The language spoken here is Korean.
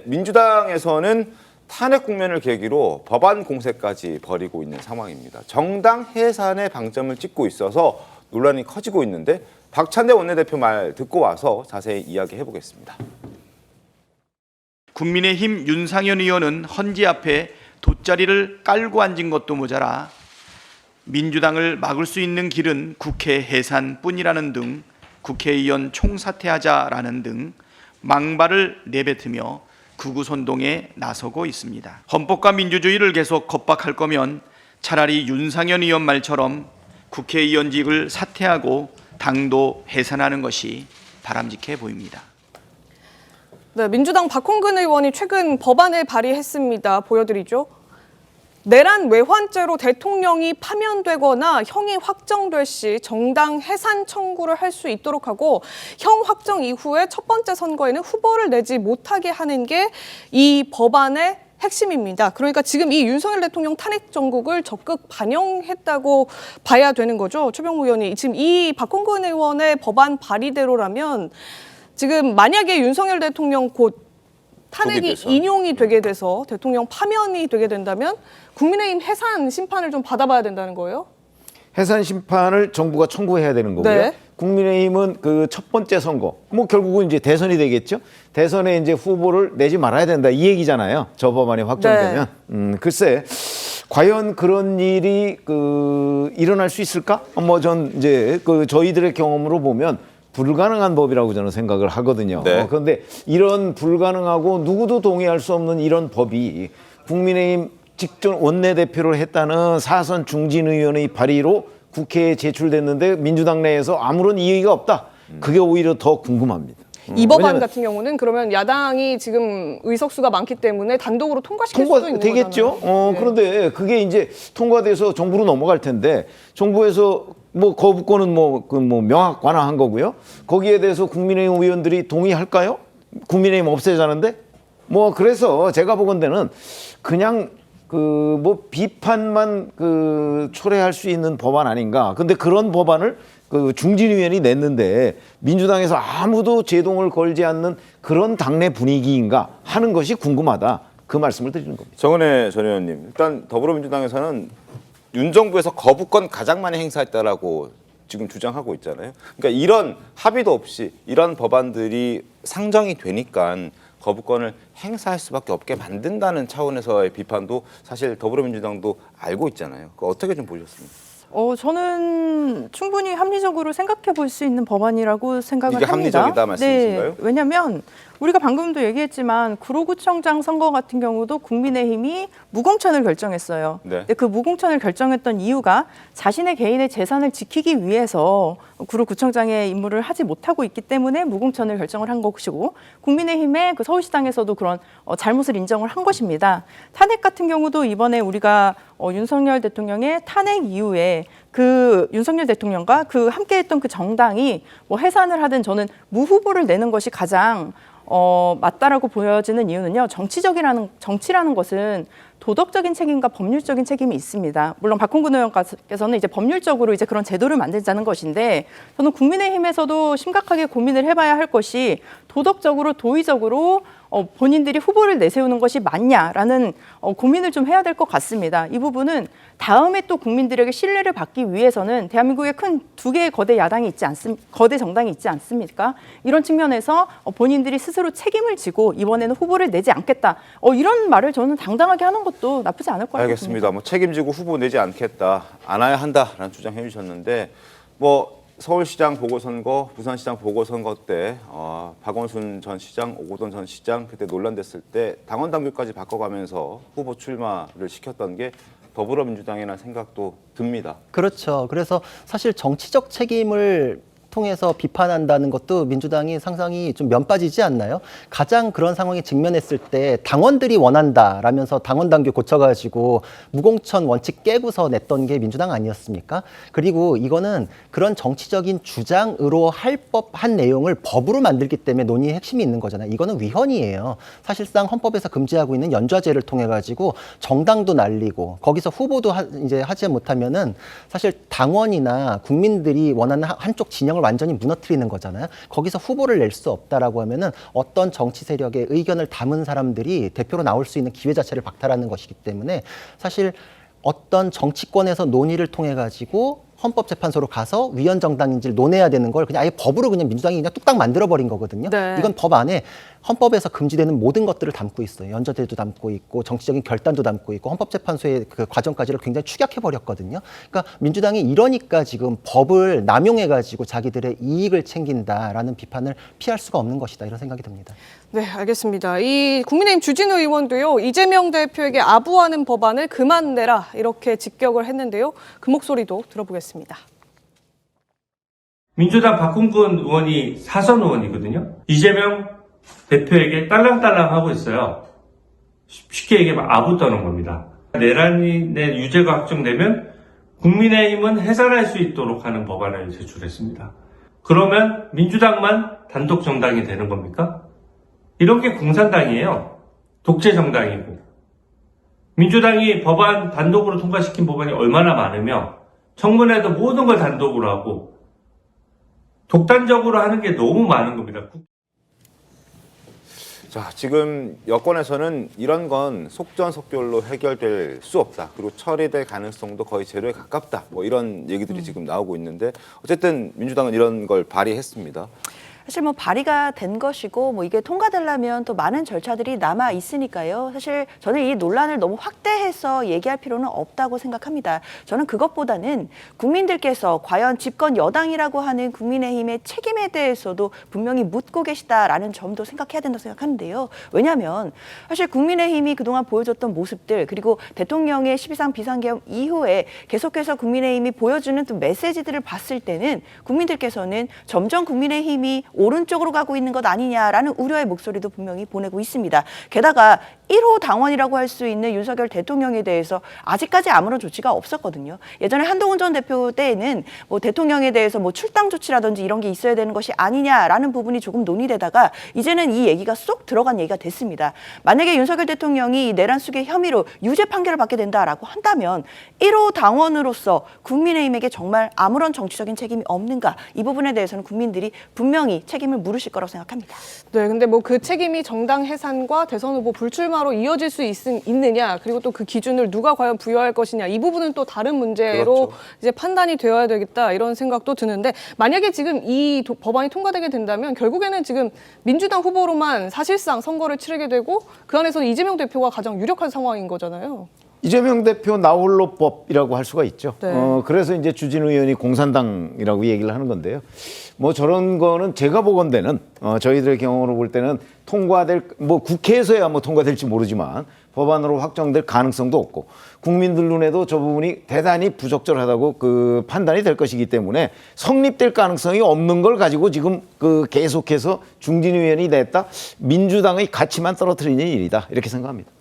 그런데 민주당에서는 탄핵 국면을 계기로 법안 공세까지 벌이고 있는 상황입니다. 정당 해산에 방점을 찍고 있어서 논란이 커지고 있는데 박찬대 원내대표 말 듣고 와서 자세히 이야기해 보겠습니다. 국민의힘 윤상현 의원은 헌재 앞에 돗자리를 깔고 앉은 것도 모자라 민주당을 막을 수 있는 길은 국회 해산뿐이라는 등 국회의원 총사퇴하자라는 등 망발을 내뱉으며 극우선동에 나서고 있습니다. 헌법과 민주주의를 계속 겁박할 거면 차라리 윤상현 의원 말처럼 국회의원직을 사퇴하고 당도 해산하는 것이 바람직해 보입니다. 네, 민주당 박홍근 의원이 최근 법안을 발의했습니다. 보여드리죠. 내란 외환죄로 대통령이 파면되거나 형이 확정될 시 정당 해산 청구를 할 수 있도록 하고 형 확정 이후에 첫 번째 선거에는 후보를 내지 못하게 하는 게 이 법안의 핵심입니다. 그러니까 지금 이 윤석열 대통령 탄핵 정국을 적극 반영했다고 봐야 되는 거죠. 최병무 의원이 지금 이 박홍근 의원의 법안 발의대로라면 지금 만약에 윤석열 대통령 곧 탄핵이 인용이 되게 돼서 대통령 파면이 되게 된다면 국민의힘 해산 심판을 좀 받아봐야 된다는 거예요? 해산 심판을 정부가 청구해야 되는 거고요. 네. 국민의힘은 그 첫 번째 선거, 뭐 결국은 이제 대선이 되겠죠. 대선에 이제 후보를 내지 말아야 된다 이 얘기잖아요. 저 법안이 확정되면. 네. 글쎄, 과연 그런 일이 일어날 수 있을까? 뭐 전 이제 저희들의 경험으로 보면 불가능한 법이라고 저는 생각을 하거든요. 네. 그런데 이런 불가능하고 누구도 동의할 수 없는 이런 법이 국민의힘 직전 원내대표를 했다는 사선 중진 의원의 발의로 국회에 제출됐는데 민주당 내에서 아무런 이의가 없다. 그게 오히려 더 궁금합니다. 이 법안 같은 경우는 그러면 야당이 지금 의석수가 많기 때문에 단독으로 통과시킬 수도 있는 되겠죠. 거잖아요. 네. 그런데 그게 이제 통과돼서 정부로 넘어갈 텐데 정부에서 뭐 거부권은 명확 관화한 거고요. 거기에 대해서 국민의힘 의원들이 동의할까요? 국민의힘 없애자는데? 뭐 그래서 제가 보건대는 그냥 비판만 초래할 수 있는 법안 아닌가. 근데 그런 법안을 중진위원이 냈는데 민주당에서 아무도 제동을 걸지 않는 그런 당내 분위기인가 하는 것이 궁금하다. 그 말씀을 드리는 겁니다. 정은혜 전 의원님, 일단 더불어민주당에서는 윤 정부에서 거부권 가장 많이 행사했다라고 지금 주장하고 있잖아요. 그러니까 이런 합의도 없이 이런 법안들이 상정이 되니까 거부권을 행사할 수밖에 없게 만든다는 차원에서의 비판도 사실 더불어민주당도 알고 있잖아요. 그거 어떻게 좀 보셨습니까? 저는 충분히 합리적으로 생각해 볼 수 있는 법안이라고 생각을 이게 합니다. 합리적이다 말씀이신가요? 네, 왜냐하면 우리가 방금도 얘기했지만 구로구청장 선거 같은 경우도 국민의힘이 무공천을 결정했어요. 네. 근데 그 무공천을 결정했던 이유가 자신의 개인의 재산을 지키기 위해서 구로구청장의 임무를 하지 못하고 있기 때문에 무공천을 결정을 한 것이고 국민의힘의 그 서울시당에서도 그런 잘못을 인정을 한 것입니다. 탄핵 같은 경우도 이번에 우리가 윤석열 대통령의 탄핵 이후에 그 윤석열 대통령과 그 함께했던 그 정당이 뭐 해산을 하든 저는 무후보를 내는 것이 가장 맞다라고 보여지는 이유는요. 정치라는 것은 도덕적인 책임과 법률적인 책임이 있습니다. 물론 박홍근 의원께서는 이제 법률적으로 이제 그런 제도를 만들자는 것인데 저는 국민의힘에서도 심각하게 고민을 해봐야 할 것이 도덕적으로 도의적으로 본인들이 후보를 내세우는 것이 맞냐라는 고민을 좀 해야 될 것 같습니다. 이 부분은 다음에 또 국민들에게 신뢰를 받기 위해서는 대한민국에 큰 두 개의 거대 야당이 거대 정당이 있지 않습니까? 이런 측면에서 본인들이 스스로 책임을 지고 이번에는 후보를 내지 않겠다. 이런 말을 저는 당당하게 하는 것도 나쁘지 않을 것 같습니다. 알겠습니다. 뭐 책임지고 후보 내지 않겠다, 안아야 한다라는 주장해 주셨는데 서울시장 보궐선거, 부산시장 보궐선거 때 박원순 전 시장, 오거돈 전 시장 그때 논란됐을 때 당원 당규까지 바꿔가면서 후보 출마를 시켰던 게 더불어민주당이라는 생각도 듭니다. 그렇죠. 그래서 사실 정치적 책임을 통해서 비판한다는 것도 민주당이 상당히 좀 면 빠지지 않나요? 가장 그런 상황에 직면했을 때 당원들이 원한다라면서 당원 당규 고쳐가지고 무공천 원칙 깨고서 냈던 게 민주당 아니었습니까? 그리고 이거는 그런 정치적인 주장으로 할 법한 내용을 법으로 만들기 때문에 논의의 핵심이 있는 거잖아요. 이거는 위헌이에요. 사실상 헌법에서 금지하고 있는 연좌제를 통해 가지고 정당도 날리고 거기서 후보도 이제 하지 못하면은 사실 당원이나 국민들이 원하는 한쪽 진영을 대통령을 완전히 무너뜨리는 거잖아요. 거기서 후보를 낼 수 없다라고 하면은 어떤 정치 세력의 의견을 담은 사람들이 대표로 나올 수 있는 기회 자체를 박탈하는 것이기 때문에 사실 어떤 정치권에서 논의를 통해 가지고 헌법재판소로 가서 위헌 정당인지를 논해야 되는 걸 그냥 아예 법으로 그냥 민주당이 그냥 뚝딱 만들어버린 거거든요. 네. 이건 법 안에 헌법에서 금지되는 모든 것들을 담고 있어요. 연좌제도 담고 있고 정치적인 결단도 담고 있고 헌법재판소의 그 과정까지를 굉장히 축약해버렸거든요. 그러니까 민주당이 이러니까 지금 법을 남용해가지고 자기들의 이익을 챙긴다라는 비판을 피할 수가 없는 것이다 이런 생각이 듭니다. 네, 알겠습니다. 이 국민의힘 주진우 의원도요, 이재명 대표에게 아부하는 법안을 그만 내라 이렇게 직격을 했는데요. 그 목소리도 들어보겠습니다. 민주당 박홍근 의원이 사선 의원이거든요. 이재명 대표에게 딸랑딸랑하고 있어요. 쉽게 얘기하면 아부 떠는 겁니다. 내란의 유죄가 확정되면 국민의힘은 해산할 수 있도록 하는 법안을 제출했습니다. 그러면 민주당만 단독 정당이 되는 겁니까? 이런 게 공산당이에요. 독재 정당이고. 민주당이 법안 단독으로 통과시킨 법안이 얼마나 많으며 청문회도 모든 걸 단독으로 하고 독단적으로 하는 게 너무 많은 겁니다. 자, 지금 여권에서는 이런 건 속전속결로 해결될 수 없다. 그리고 처리될 가능성도 거의 제로에 가깝다. 뭐 이런 얘기들이 지금 나오고 있는데 어쨌든 민주당은 이런 걸 발의했습니다. 사실 뭐 발의가 된 것이고 뭐 이게 통과되려면 또 많은 절차들이 남아 있으니까요. 사실 저는 이 논란을 너무 확대해서 얘기할 필요는 없다고 생각합니다. 저는 그것보다는 국민들께서 과연 집권 여당이라고 하는 국민의힘의 책임에 대해서도 분명히 묻고 계시다라는 점도 생각해야 된다고 생각하는데요. 왜냐하면 사실 국민의힘이 그동안 보여줬던 모습들 그리고 대통령의 12.3 비상계엄 이후에 계속해서 국민의힘이 보여주는 또 메시지들을 봤을 때는 국민들께서는 점점 국민의힘이 오른쪽으로 가고 있는 것 아니냐라는 우려의 목소리도 분명히 보내고 있습니다. 게다가 1호 당원이라고 할 수 있는 윤석열 대통령에 대해서 아직까지 아무런 조치가 없었거든요. 예전에 한동훈 전 대표 때에는 뭐 대통령에 대해서 뭐 출당 조치라든지 이런 게 있어야 되는 것이 아니냐라는 부분이 조금 논의되다가 이제는 이 얘기가 쏙 들어간 얘기가 됐습니다. 만약에 윤석열 대통령이 이 내란 수계 혐의로 유죄 판결을 받게 된다라고 한다면 1호 당원으로서 국민의힘에게 정말 아무런 정치적인 책임이 없는가 이 부분에 대해서는 국민들이 분명히 책임을 물으실 거라고 생각합니다. 네, 근데 뭐 그 책임이 정당 해산과 대선 후보 불출마로 이어질 수 있느냐, 그리고 또 그 기준을 누가 과연 부여할 것이냐, 이 부분은 또 다른 문제로 그렇죠. 이제 판단이 되어야 되겠다 이런 생각도 드는데 만약에 지금 이 법안이 통과되게 된다면 결국에는 지금 민주당 후보로만 사실상 선거를 치르게 되고 그 안에서는 이재명 대표가 가장 유력한 상황인 거잖아요. 이재명 대표 나홀로법이라고 할 수가 있죠. 네. 그래서 이제 주진우 의원이 공산당이라고 얘기를 하는 건데요. 뭐 저런 거는 제가 보건대는 저희들의 경험으로 볼 때는 통과될 뭐 국회에서야 뭐 통과될지 모르지만 법안으로 확정될 가능성도 없고 국민들 눈에도 저 부분이 대단히 부적절하다고 그 판단이 될 것이기 때문에 성립될 가능성이 없는 걸 가지고 지금 그 계속해서 중진 의원이 냈다 민주당의 가치만 떨어뜨리는 일이다 이렇게 생각합니다.